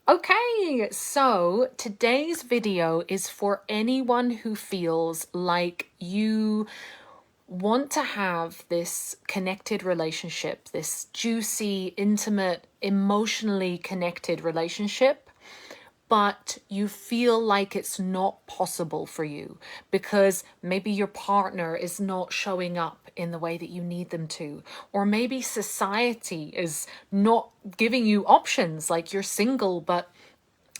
Okay, so today's video is for anyone who feels like you want to have this connected relationship, this juicy, intimate, emotionally connected relationship, but you feel like it's not possible for you because maybe your partner is not showing up in the way that you need them to, or maybe society is not giving you options, like you're single, but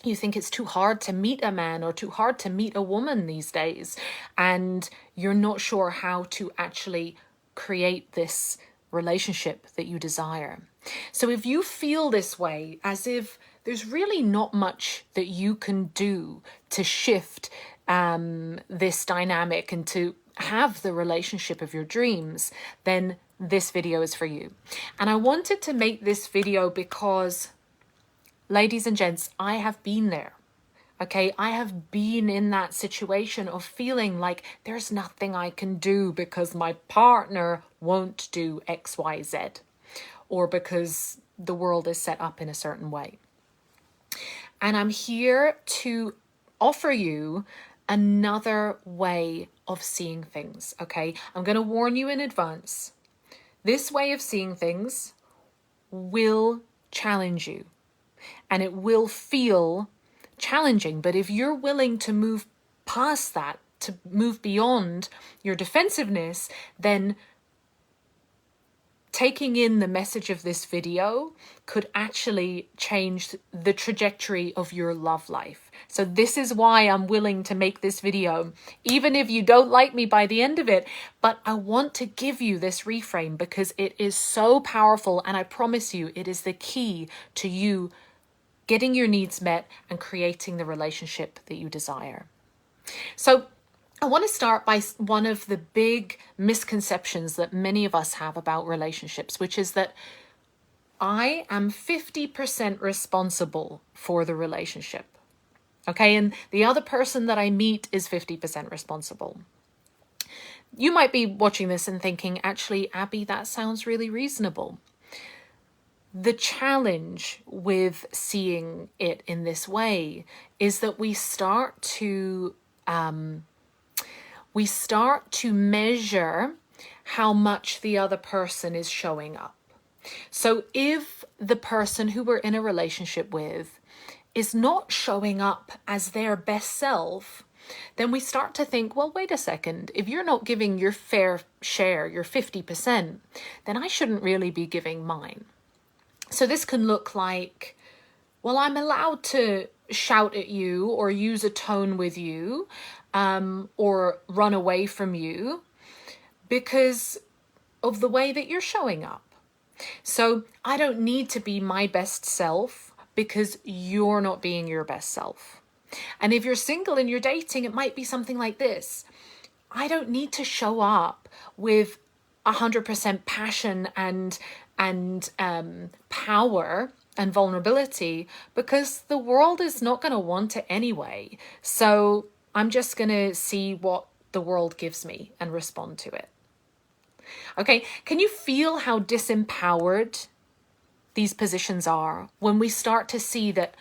you think it's too hard to meet a man or too hard to meet a woman these days, and you're not sure how to actually create this relationship that you desire. So if you feel this way, as if there's really not much that you can do to shift this dynamic and to have the relationship of your dreams, then this video is for you. And I wanted to make this video because, ladies and gents, I have been there. Okay, I have been in that situation of feeling like there's nothing I can do because my partner won't do X, Y, Z, or because the world is set up in a certain way. And I'm here to offer you another way of seeing things, okay? I'm going to warn you in advance. This way of seeing things will challenge you, and it will feel challenging. But if you're willing to move past that, to move beyond your defensiveness, then taking in the message of this video could actually change the trajectory of your love life. So this is why I'm willing to make this video, even if you don't like me by the end of it. But I want to give you this reframe because it is so powerful, and I promise you it is the key to you getting your needs met and creating the relationship that you desire. So I want to start by one of the big misconceptions that many of us have about relationships, which is that I am 50% responsible for the relationship. Okay, and the other person that I meet is 50% responsible. You might be watching this and thinking, actually, Abby, that sounds really reasonable. The challenge with seeing it in this way is that we start to measure how much the other person is showing up. So if the person who we're in a relationship with is not showing up as their best self, then we start to think, well, wait a second, if you're not giving your fair share, your 50%, then I shouldn't really be giving mine. So this can look like, well, I'm allowed to shout at you or use a tone with you or run away from you because of the way that you're showing up. So I don't need to be my best self because you're not being your best self. And if you're single and you're dating, it might be something like this. I don't need to show up with 100% passion and power and vulnerability because the world is not going to want it anyway. So I'm just going to see what the world gives me and respond to it. Okay, can you feel how disempowered these positions are when we start to see that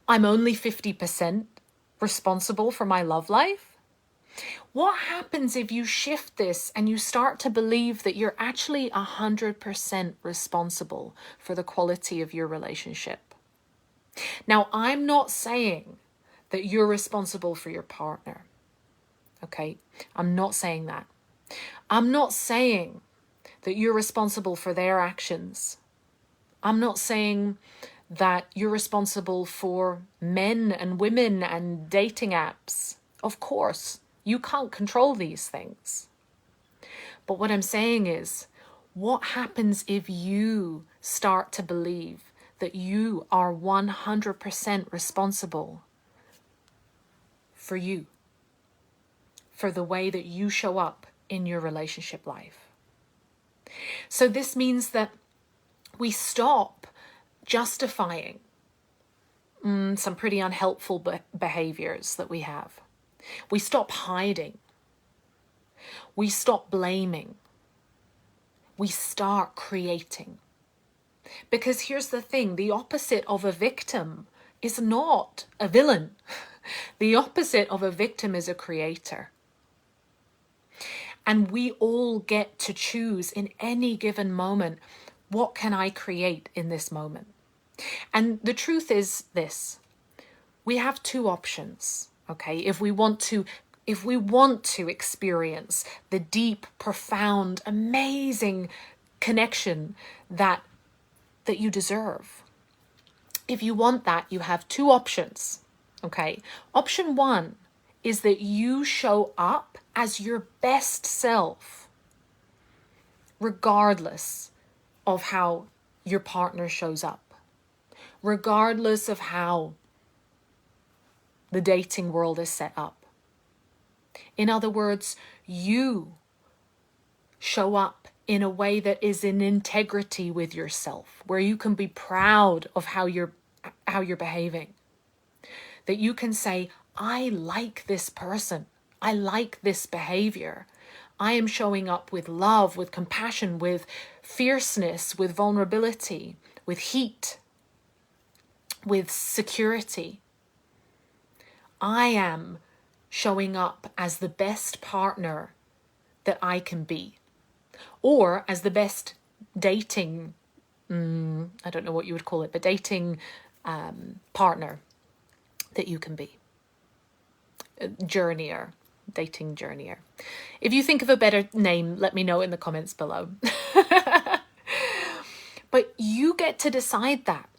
I'm only 50% responsible for my love life? What happens if you shift this and you start to believe that you're actually 100% responsible for the quality of your relationship? Now, I'm not saying that you're responsible for your partner, okay? I'm not saying that. I'm not saying that you're responsible for their actions. I'm not saying that you're responsible for men and women and dating apps. Of course, you can't control these things. But what I'm saying is, what happens if you start to believe that you are 100% responsible for you, for the way that you show up in your relationship life? So this means that we stop justifying some pretty unhelpful behaviors that we have. We stop hiding. We stop blaming. We start creating. Because here's the thing, the opposite of a victim is not a villain. The opposite of a victim is a creator. And we all get to choose in any given moment, what can I create in this moment? And the truth is this, we have two options, okay? If we want to experience the deep, profound, amazing connection that you deserve. If you want that, you have two options, okay? Option one is that you show up as your best self, regardless of how your partner shows up, regardless of how the dating world is set up. In other words, you show up in a way that is in integrity with yourself, where you can be proud of how you're behaving. That you can say, I like this person. I like this behavior. I am showing up with love, with compassion, with fierceness, with vulnerability, with heat, with security. I am showing up as the best partner that I can be, or as the best dating, I don't know what you would call it, but dating partner that you can be. Journeyer, dating journeyer. If you think of a better name, let me know in the comments below. But you get to decide that.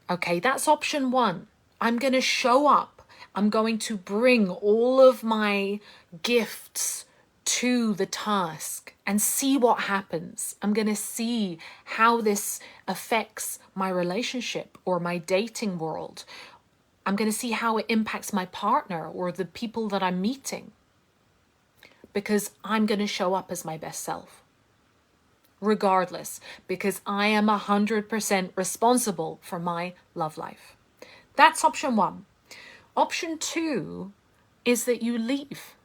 Okay, that's option one. I'm going to show up. I'm going to bring all of my gifts to the task and see what happens. I'm going to see how this affects my relationship or my dating world. I'm going to see how it impacts my partner or the people that I'm meeting, because I'm going to show up as my best self, regardless, because I am 100% responsible for my love life. That's option one. Option two is that you leave.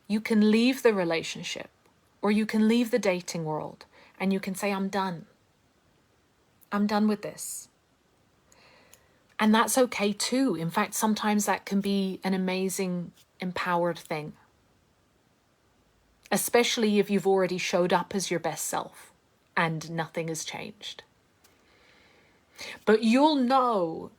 You can leave the relationship, or you can leave the dating world, and you can say, I'm done. I'm done with this. And that's okay too. In fact, sometimes that can be an amazing, empowered thing. Especially if you've already showed up as your best self and nothing has changed. But you'll know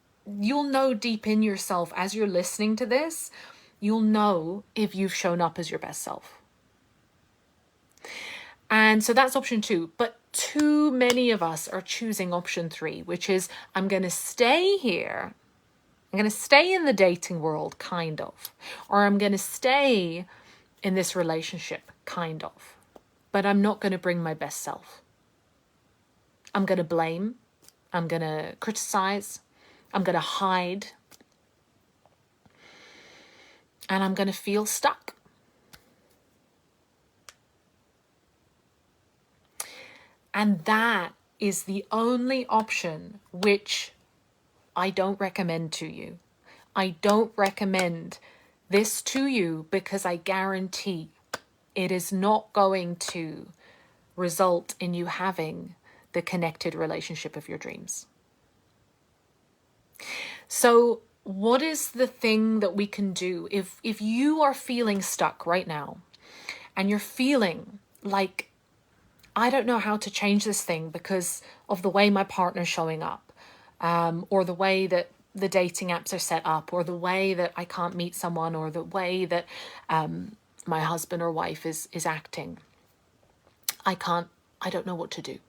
deep in yourself as you're listening to this, you'll know if you've shown up as your best self. And so that's option two. But too many of us are choosing option three, which is, I'm going to stay here. I'm going to stay in the dating world, kind of. Or I'm going to stay in this relationship, kind of. But I'm not going to bring my best self. I'm going to blame. I'm going to criticize. I'm going to hide. And I'm going to feel stuck. And that is the only option which I don't recommend to you. I don't recommend this to you because I guarantee it is not going to result in you having the connected relationship of your dreams. So what is the thing that we can do if you are feeling stuck right now and you're feeling like, I don't know how to change this thing because of the way my partner's showing up, or the way that the dating apps are set up, or the way that I can't meet someone, or the way that my husband or wife is acting. I don't know what to do.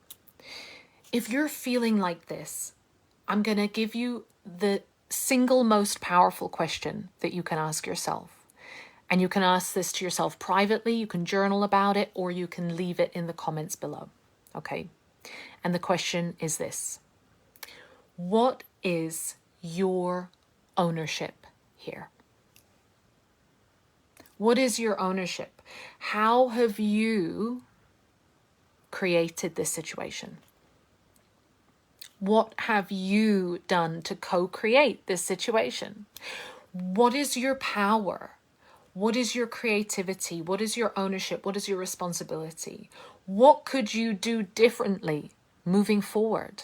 If you're feeling like this, I'm going to give you the single most powerful question that you can ask yourself. And you can ask this to yourself privately, you can journal about it, or you can leave it in the comments below. Okay? And the question is this: what is your ownership here? What is your ownership? How have you created this situation? What have you done to co-create this situation? What is your power? What is your creativity? What is your ownership? What is your responsibility? What could you do differently moving forward?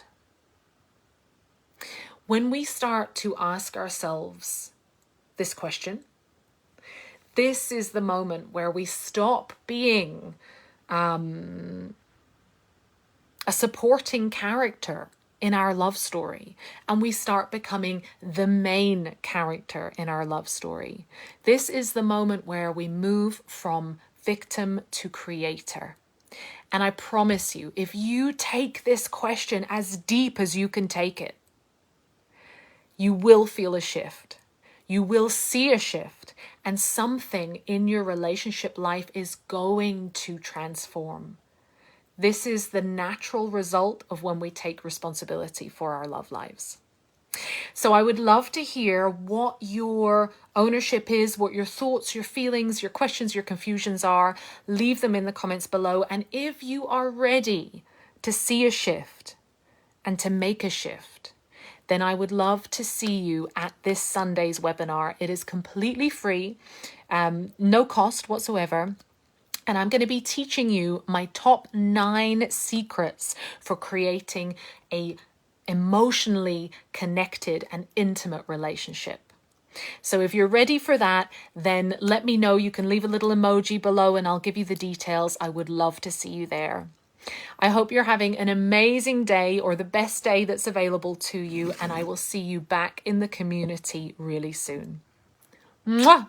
When we start to ask ourselves this question, this is the moment where we stop being a supporting character in our love story, and we start becoming the main character in our love story. This is the moment where we move from victim to creator. And I promise you, if you take this question as deep as you can take it, you will feel a shift. You will see a shift, and something in your relationship life is going to transform. This is the natural result of when we take responsibility for our love lives. So I would love to hear what your ownership is, what your thoughts, your feelings, your questions, your confusions are. Leave them in the comments below. And if you are ready to see a shift and to make a shift, then I would love to see you at this Sunday's webinar. It is completely free, no cost whatsoever. And I'm going to be teaching you my top 9 secrets for creating a emotionally connected and intimate relationship. So if you're ready for that, then let me know. You can leave a little emoji below and I'll give you the details. I would love to see you there. I hope you're having an amazing day, or the best day that's available to you, and I will see you back in the community really soon. Mwah!